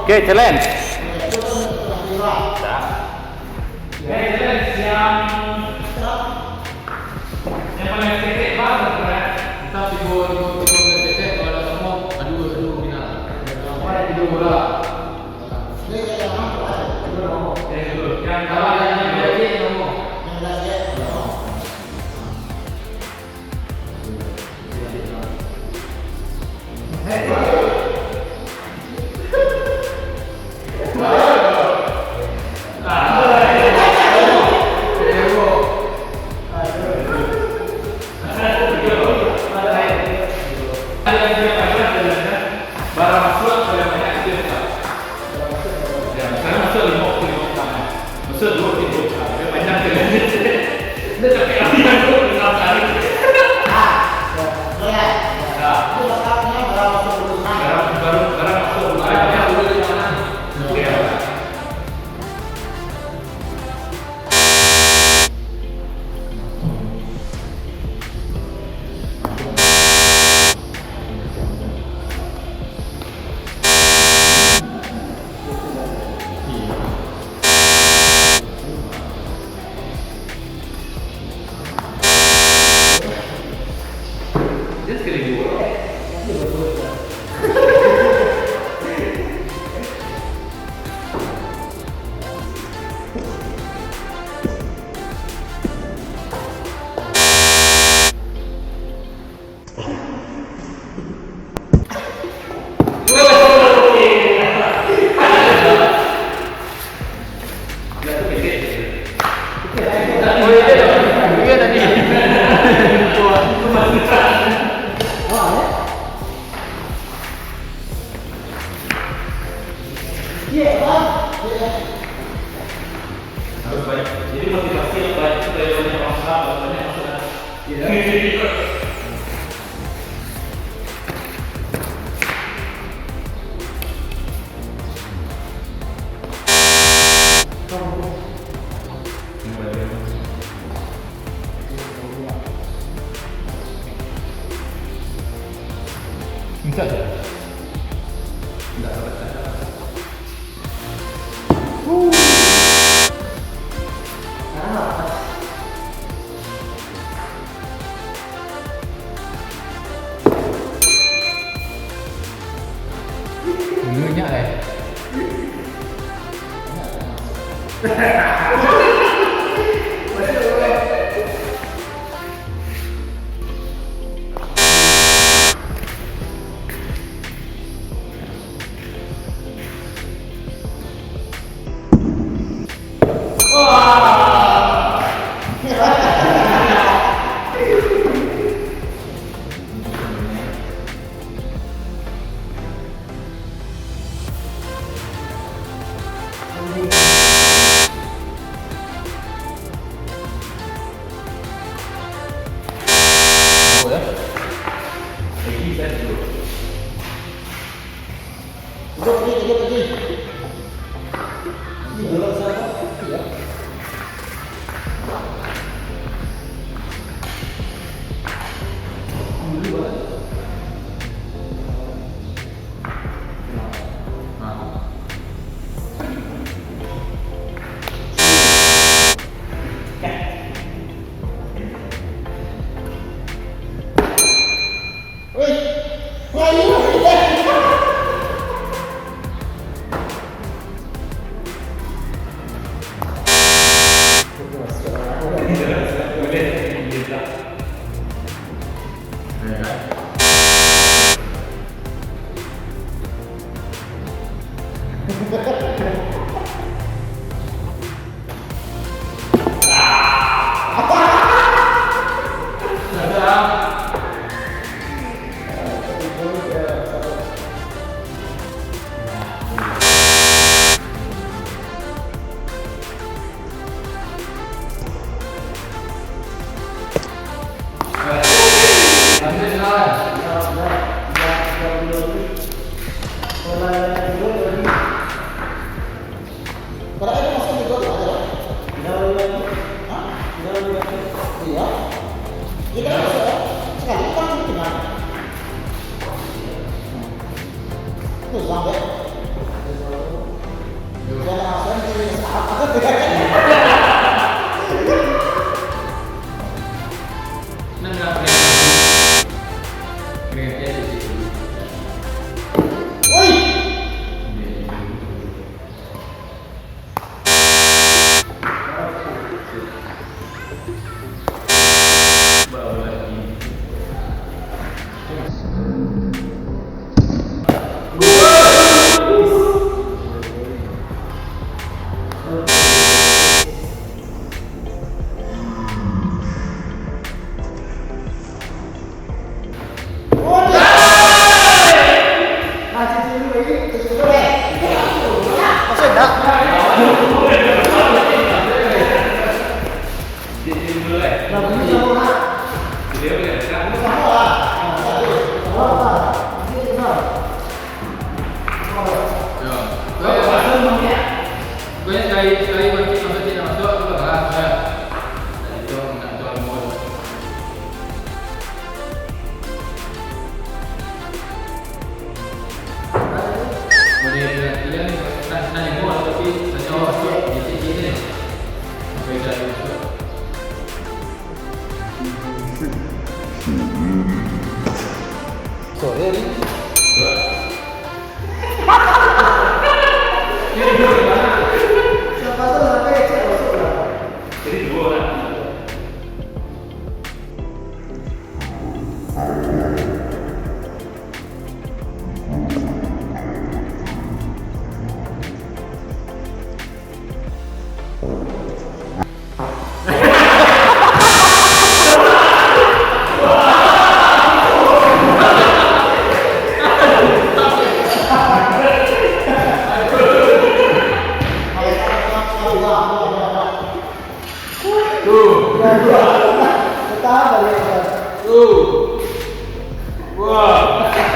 Oke, challenge. Challenge yang paling kecil banget kan? Kita tidur kecil kalau ada semua aduh final. Mana tidur bola? Yang kalah yang jadi nomor. Jadi motivasi yang baik supaya banyak orang sahabat, banyak masalah. Bisa ya? Enggak dapat. Dulunya deh. Nggak keringatnya di situ. Woi. Baru lagi. Sekali bagi sampai tidak masuk itu bakalan ya. Dan itu mengatur mod. Boleh kalian tanya gua tapi tanya masuk di sini. Sampai jadi masuk. Sore ni. Siapa tu nak cek masuk lah. Jadi dua lah. Wah.